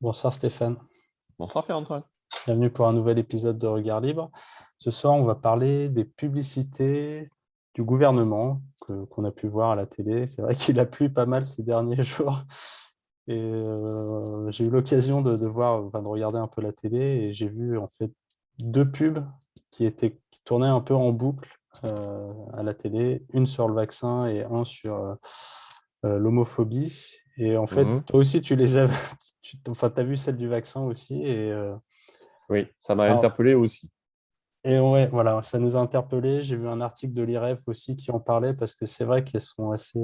Bonsoir Stéphane, Bonsoir Pierre-Antoine. bienvenue pour un nouvel épisode de Regard Libre. Ce soir, on va parler des publicités du gouvernement qu'on a pu voir à la télé. C'est vrai qu'il a plu pas mal ces derniers jours. Et j'ai eu l'occasion de voir, de regarder un peu la télé et j'ai vu en fait deux pubs qui tournaient un peu en boucle à la télé, une sur le vaccin et un sur l'homophobie. Et en fait, Mhm. toi aussi, tu les as, as vu celle du vaccin aussi. Oui, ça m'a Alors, interpellé aussi. et ouais, voilà, ça nous a interpellés. J'ai vu un article de l'IREF aussi qui en parlait parce que c'est vrai qu'elles sont assez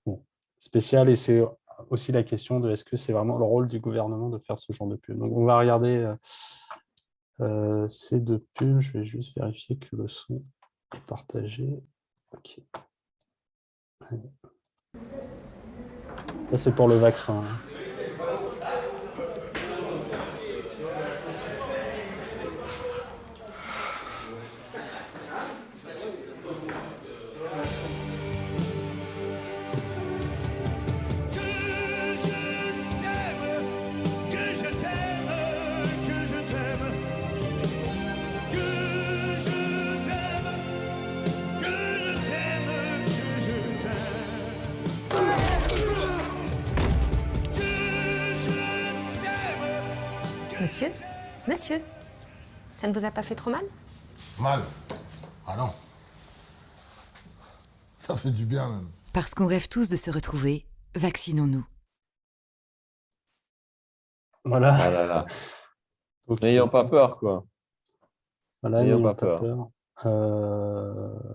bon, spéciales et c'est aussi la question de est-ce que c'est vraiment le rôle du gouvernement de faire ce genre de pub. Donc, on va regarder ces deux pubs. Je vais juste vérifier que le son est partagé. Ok. Ça, c'est pour le vaccin. Monsieur, monsieur, ça ne vous a pas fait trop mal? Mal? Ah non. Ça fait du bien même. Parce qu'on rêve tous de se retrouver, vaccinons-nous. Voilà. Ah là là. Donc, N'ayons pas peur, quoi. voilà, N'ayons n'ayons pas pas peur. peur.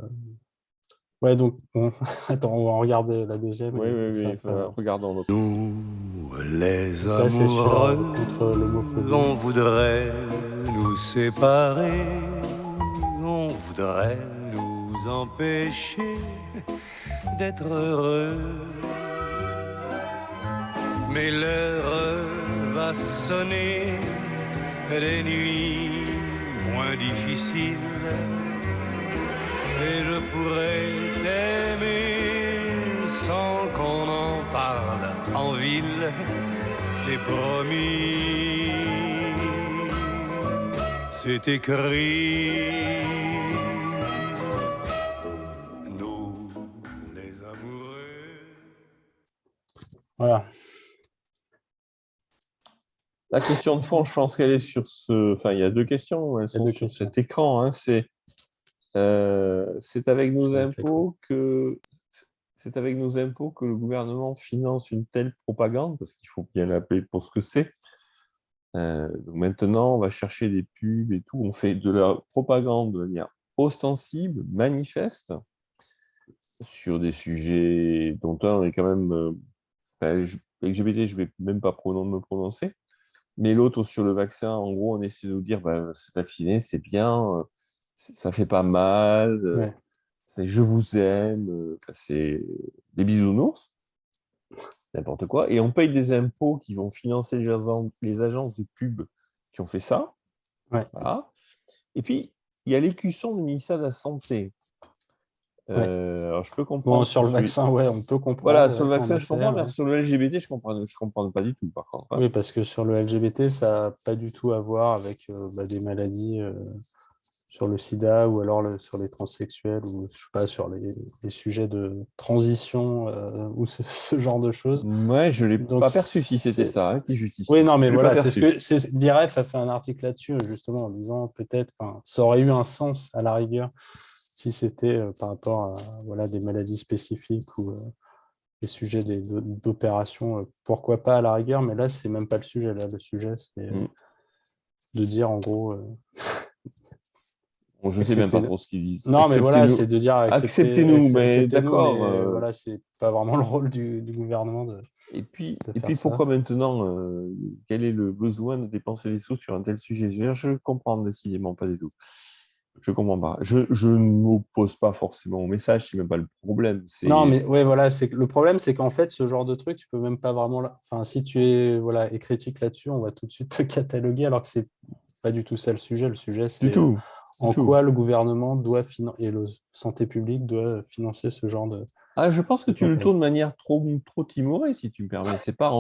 Ouais, donc, bon. Attends, on va regarder la deuxième. Oui, Et oui, ça, oui. après, Regardons l'autre. Nous, les donc là, c'est amoureux, contre l'homophobie. on voudrait nous séparer, on voudrait nous empêcher d'être heureux. Mais l'heure va sonner, des nuits moins difficiles, et je pourrais t'aimer sans qu'on en parle en ville, c'est promis, c'est écrit. Nous, les amoureux. Voilà. La question de fond, je pense qu'elle est sur ce... Enfin, il y a deux questions. Elles sont deux sur questions. cet écran. Hein. C'est avec nos impôts que... C'est avec nos impôts que le gouvernement finance une telle propagande, parce qu'il faut bien l'appeler pour ce que c'est. Donc maintenant, on va chercher des pubs et tout. On fait de la propagande de manière ostensible, manifeste, sur des sujets dont un est quand même... LGBT, je ne vais même pas me prononcer. Mais l'autre, sur le vaccin, en gros, on essaie de nous dire, se vacciner, c'est bien, ça fait pas mal, Ouais. c'est je vous aime, c'est des bisounours, n'importe quoi. Et on paye des impôts qui vont financer les agences de pub qui ont fait ça. Ouais. Voilà. Et puis, il y a l'écusson du ministère de la Santé. Ouais. Alors, je peux comprendre. Bon, sur le vaccin, ouais, on peut comprendre. Voilà, sur le ouais, vaccin, en je effet, comprends, ouais. mais sur le LGBT, je comprends pas du tout, par contre. Hein. Oui, parce que sur le LGBT, ça n'a pas du tout à voir avec des maladies sur le sida ou alors sur les transsexuels ou je sais pas, sur les sujets de transition ou ce genre de choses. Ouais, je ne l'ai Donc, pas perçu si c'était ça hein, qui justifie. oui, non, mais Je l'ai pas voilà, c'est ce perçu. que l'IREF a fait un article là-dessus, justement, en disant peut-être, ça aurait eu un sens à la rigueur si c'était par rapport à voilà, des maladies spécifiques ou les sujets d'opérations, pourquoi pas à la rigueur, mais là, c'est même pas le sujet. Là, le sujet, c'est de dire en gros. Bon, je ne sais même pas trop ce qu'ils disent. Non, mais voilà, c'est de dire Acceptez-nous, mais acceptez-nous, d'accord. mais voilà, c'est pas vraiment le rôle du gouvernement de faire ça. Pourquoi maintenant quel est le besoin de dépenser des sous sur un tel sujet? Je comprends décidément pas du tout. Je comprends pas. Je ne m'oppose pas forcément au message, c'est même pas le problème. Non, mais ouais, voilà, le problème, c'est qu'en fait, ce genre de truc, tu peux même pas vraiment. Enfin, si tu es voilà, et critique là-dessus, on va tout de suite te cataloguer, alors que c'est pas du tout ça le sujet. Le sujet, c'est en quoi le gouvernement doit et la santé publique doit financer ce genre de. Ah, je pense que tu le tournes de manière trop timorée, si tu me permets. C'est pas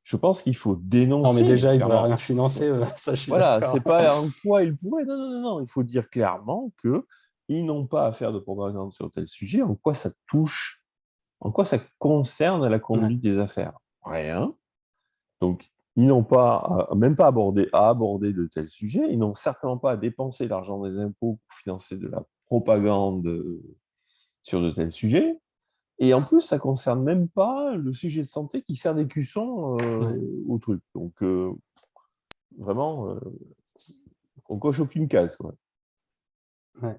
Je pense qu'il faut dénoncer. Non, mais déjà, il ne devrait clairement. rien financer, ça, je suis Voilà, d'accord. c'est pas en quoi ils pourraient. Non, non, non, non. Il faut dire clairement qu'ils n'ont pas à faire de propagande sur tel sujet, en quoi ça touche, en quoi ça concerne la conduite des affaires. Rien. Donc, ils n'ont pas, même pas à aborder de tels sujets. Ils n'ont certainement pas à dépenser l'argent des impôts pour financer de la propagande sur de tels sujets. Et en plus, ça ne concerne même pas le sujet de santé qui sert d'écusson au truc. Donc, vraiment, on coche aucune case, quoi. Ouais.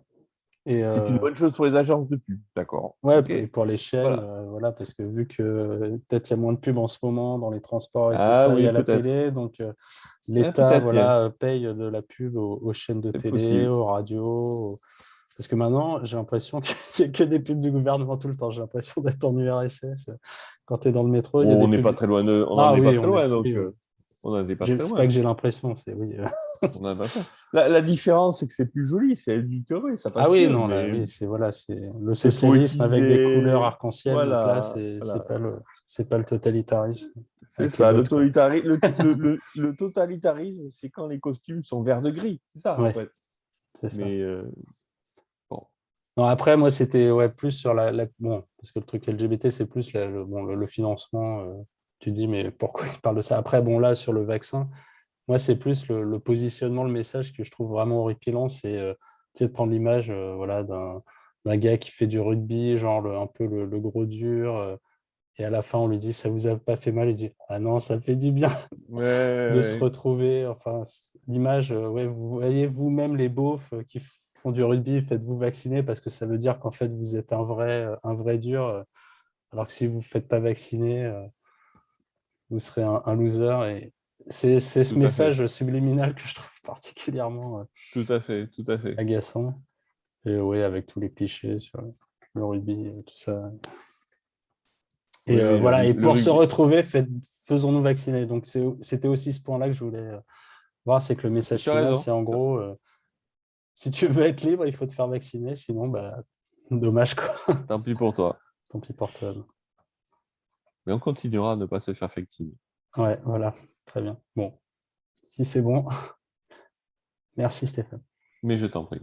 Et, C'est une bonne chose pour les agences de pub, d'accord. ouais, Ok. et pour les chaînes, Voilà. voilà, parce que vu que peut-être il y a moins de pubs en ce moment dans les transports et tout Ah ça, il y oui, a la peut-être. télé, donc l'État Peut-être bien, voilà, paye de la pub aux chaînes de c'est télé, possible. aux radios. Parce que maintenant, j'ai l'impression qu'il n'y a que des pubs du gouvernement tout le temps. J'ai l'impression d'être en URSS. Quand tu es dans le métro, il y a des On n'est pas pubs. très loin on n'en Ah est pas oui, très on est. loin, donc Oui, oui. on n'en est pas très C'est pas que loin. j'ai l'impression, c'est oui. On n'en est pas très loin. La différence, c'est que c'est plus joli, c'est édulcoré, ça Ah passe oui, mieux, non, là, mais oui, c'est voilà, c'est le c'est socialisme avec des couleurs poétisé. arc-en-ciel. Donc là, Voilà, c'est voilà. c'est pas le totalitarisme C'est avec les ça, bottes, quoi. le totalitarisme, c'est quand les costumes sont vert de gris, c'est ça, en Ouais, fait. c'est ça. Mais bon, Non, après, moi, c'était ouais, plus sur bon, parce que le truc LGBT, c'est plus bon, le financement. Tu te dis, mais pourquoi il parle de ça? Après, bon, là, sur le vaccin, moi, c'est plus le positionnement, le message que je trouve vraiment horripilant. C'est tu sais, de prendre l'image voilà, d'un gars qui fait du rugby, genre un peu le gros dur. Et à la fin, on lui dit, ça vous a pas fait mal? Il dit, ah non, ça fait du bien ouais, de se ouais, retrouver. Enfin, l'image, ouais, vous voyez vous-même les beaufs qui font du rugby, faites-vous vacciner parce que ça veut dire qu'en fait, vous êtes un vrai dur. Alors que si vous ne faites pas vacciner, vous serez un loser. Et c'est ce tout à fait, message subliminal que je trouve particulièrement tout à fait, tout à fait. agaçant. Et oui, avec tous les clichés sur le rugby et tout ça. Et Oui, oui, voilà, et le pour se rugby, retrouver, faisons-nous vacciner. Donc c'était aussi ce point-là que je voulais voir, c'est que le message tu as final, raison. c'est en gros, si tu veux être libre, il faut te faire vacciner, sinon, bah, dommage, quoi. Tant pis pour toi. Tant pis pour toi. Mais on continuera à ne pas se faire vacciner. Ouais, voilà, très bien. Bon, si c'est bon, merci Stéphane. Mais je t'en prie.